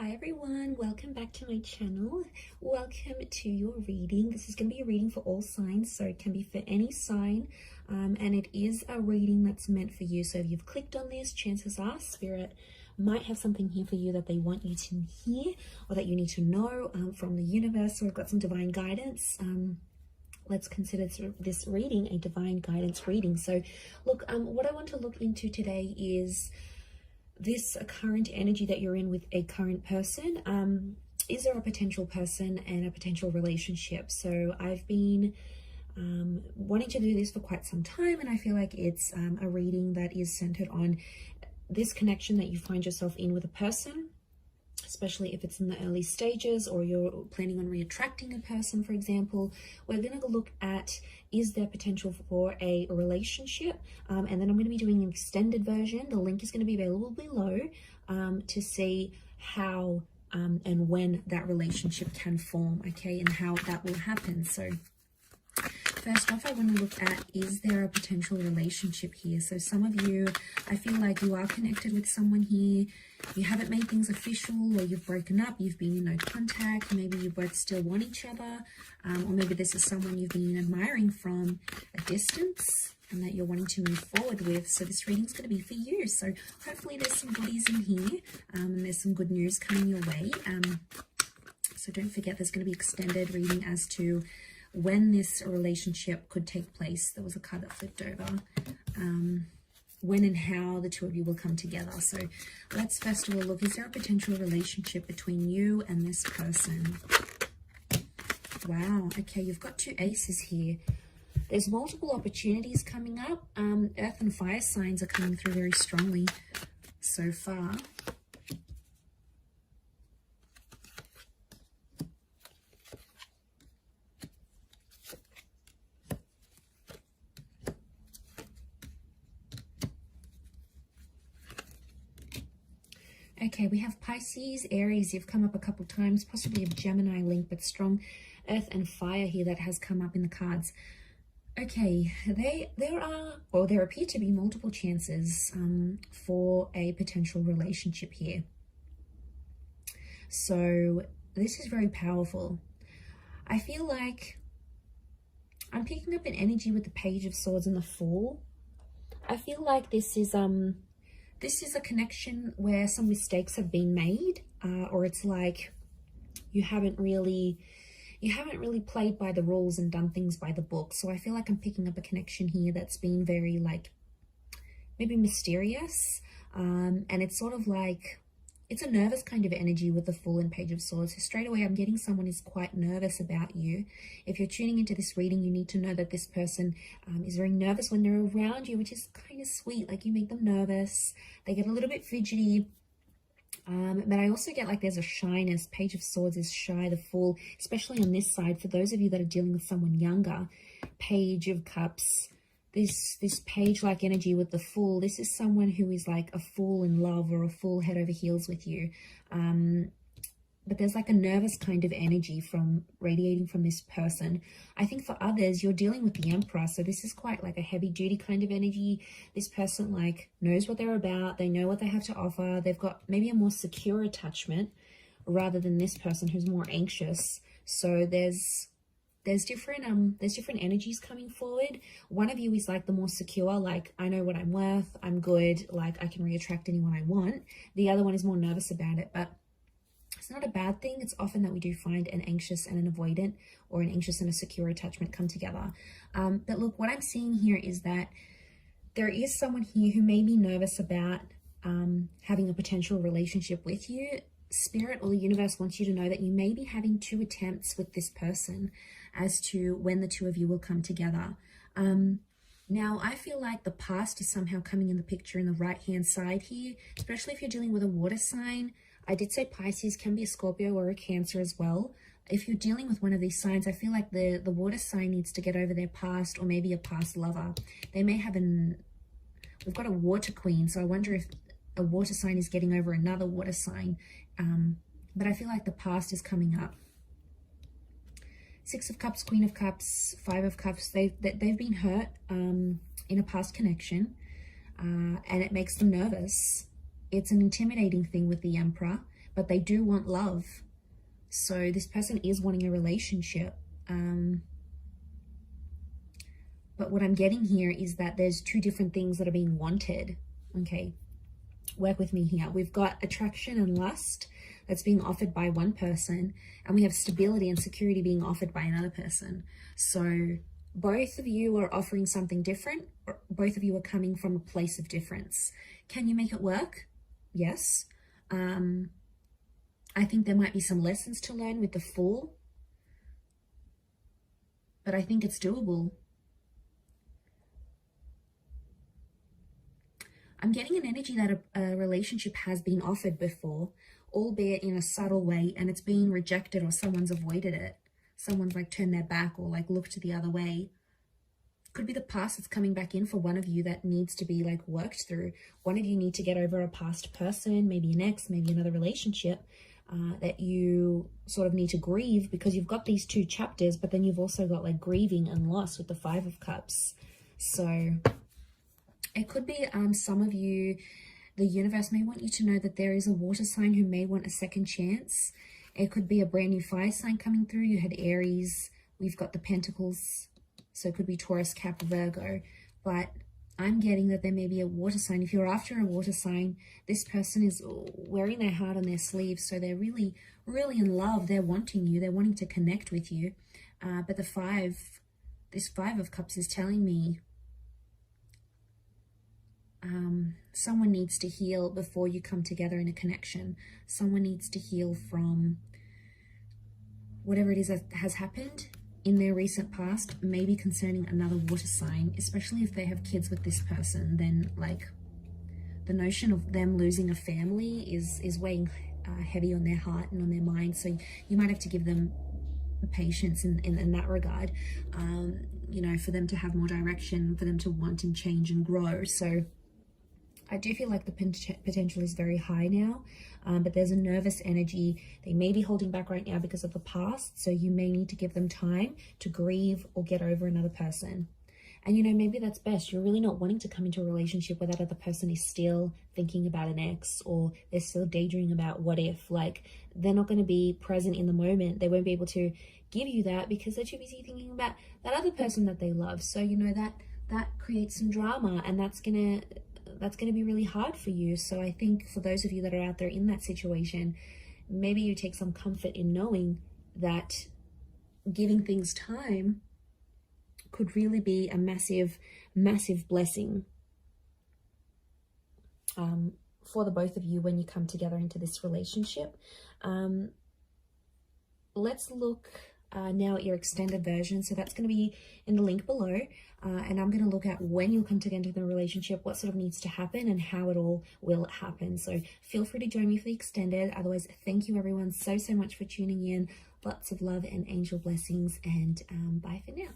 Hi everyone, welcome back to my channel. Welcome to your reading. This is going to be a reading for all signs, so it can be for any sign, and it is a reading that's meant for you. So if you've clicked on this, chances are Spirit might have something here for you that they want you to hear or that you need to know from the universe. So I've got some divine guidance. Let's consider this reading a divine guidance reading. So look, what I want to look into today is this current energy that you're in with a current person. Is there a potential person and a potential relationship? So I've been wanting to do this for quite some time, and I feel like it's a reading that is centered on this connection that you find yourself in with a person, especially if it's in the early stages or you're planning on reattracting a person, for example. We're going to look at, is there potential for a relationship? And then I'm going to be doing an extended version. The link is going to be available below to see how and when that relationship can form, okay, and how that will happen. So first off, I want to look at, is there a potential relationship here? So some of you, I feel like you are connected with someone here. You haven't made things official, or you've broken up, you've been in no contact, maybe you both still want each other, or maybe this is someone you've been admiring from a distance and that you're wanting to move forward with. So this reading's going to be for you. So hopefully there's some goodies in here, and there's some good news coming your way. So don't forget, there's going to be extended reading as to when this relationship could take place. There was a card that flipped over. When and how the two of you will come together. So let's first of all look, is there a potential relationship between you and this person? Wow, okay, you've got two aces here. There's multiple opportunities coming up. Earth and fire signs are coming through very strongly so far. Okay, we have Pisces, Aries. You've come up a couple times, possibly a Gemini link, but strong earth and fire here that has come up in the cards. Okay, there appear to be multiple chances for a potential relationship here. So this is very powerful. I feel like I'm picking up an energy with the Page of Swords and the Fool. I feel like this is a connection where some mistakes have been made, or it's like you haven't really played by the rules and done things by the book. So I feel like I'm picking up a connection here that's been very, like, maybe mysterious, and it's sort of like, it's a nervous kind of energy with the Fool and Page of Swords. So straight away, I'm getting someone is quite nervous about you. If you're tuning into this reading, you need to know that this person is very nervous when they're around you, which is kind of sweet. Like, you make them nervous. They get a little bit fidgety. But I also get like there's a shyness. Page of Swords is shy. The Fool, especially on this side, for those of you that are dealing with someone younger. Page of Cups. This page-like energy with the Fool, this is someone who is like a fool in love or a fool head over heels with you. But there's like a nervous kind of energy from radiating from this person. I think for others, you're dealing with the Emperor. So this is quite like a heavy-duty kind of energy. This person like knows what they're about. They know what they have to offer. They've got maybe a more secure attachment rather than this person who's more anxious. So there's different energies coming forward. One of you is like the more secure, like, I know what I'm worth, I'm good, like I can reattract anyone I want. The other one is more nervous about it, but it's not a bad thing. It's often that we do find an anxious and an avoidant, or an anxious and a secure attachment come together. But look, what I'm seeing here is that there is someone here who may be nervous about having a potential relationship with you. Spirit or the universe wants you to know that you may be having two attempts with this person as to when the two of you will come together. Now, I feel like the past is somehow coming in the picture in the right-hand side here, especially if you're dealing with a water sign. I did say Pisces can be a Scorpio or a Cancer as well. If you're dealing with one of these signs, I feel like the water sign needs to get over their past, or maybe a past lover. They may have we've got a water queen, so I wonder if a water sign is getting over another water sign. But I feel like the past is coming up. Six of Cups, Queen of Cups, Five of Cups, they've been hurt in a past connection, and it makes them nervous. It's an intimidating thing with the Emperor, but they do want love. So this person is wanting a relationship. But what I'm getting here is that there's two different things that are being wanted. Okay, work with me here. We've got attraction and lust that's being offered by one person, and we have stability and security being offered by another person. So both of you are offering something different, or both of you are coming from a place of difference. Can you make it work? Yes. I think there might be some lessons to learn with the Fool, but I think it's doable. I'm getting an energy that a relationship has been offered before, albeit in a subtle way, and it's been rejected, or someone's avoided it. Someone's like turned their back or like looked the other way. Could be the past that's coming back in for one of you that needs to be like worked through. One of you need to get over a past person, maybe an ex, maybe another relationship that you sort of need to grieve, because you've got these two chapters, but then you've also got like grieving and loss with the Five of Cups. So it could be some of you, the universe may want you to know that there is a water sign who may want a second chance. It could be a brand new fire sign coming through. You had Aries, we've got the Pentacles, so it could be Taurus, Cap, Virgo. But I'm getting that there may be a water sign. If you're after a water sign, this person is wearing their heart on their sleeve, so they're really, really in love. They're wanting you. They're wanting to connect with you. But this Five of Cups is telling me someone needs to heal before you come together in a connection. Someone needs to heal from whatever it is that has happened in their recent past, maybe concerning another water sign, especially if they have kids with this person. Then like the notion of them losing a family is weighing heavy on their heart and on their mind. So you might have to give them patience in that regard, you know, for them to have more direction, for them to want and change and grow. So I do feel like the potential is very high now, but there's a nervous energy. They may be holding back right now because of the past, so you may need to give them time to grieve or get over another person. And, you know, maybe that's best. You're really not wanting to come into a relationship where that other person is still thinking about an ex, or they're still daydreaming about what if. Like, they're not going to be present in the moment. They won't be able to give you that because they're too busy thinking about that other person that they love. So, you know, that creates some drama, and that's going to be really hard for you. So I think for those of you that are out there in that situation, maybe you take some comfort in knowing that giving things time could really be a massive, massive blessing for the both of you when you come together into this relationship. Let's look now at your extended version. So that's going to be in the link below. And I'm going to look at when you'll come together in the relationship, what sort of needs to happen, and how it all will happen. So feel free to join me for the extended. Otherwise, thank you everyone so much for tuning in. Lots of love and angel blessings, and bye for now.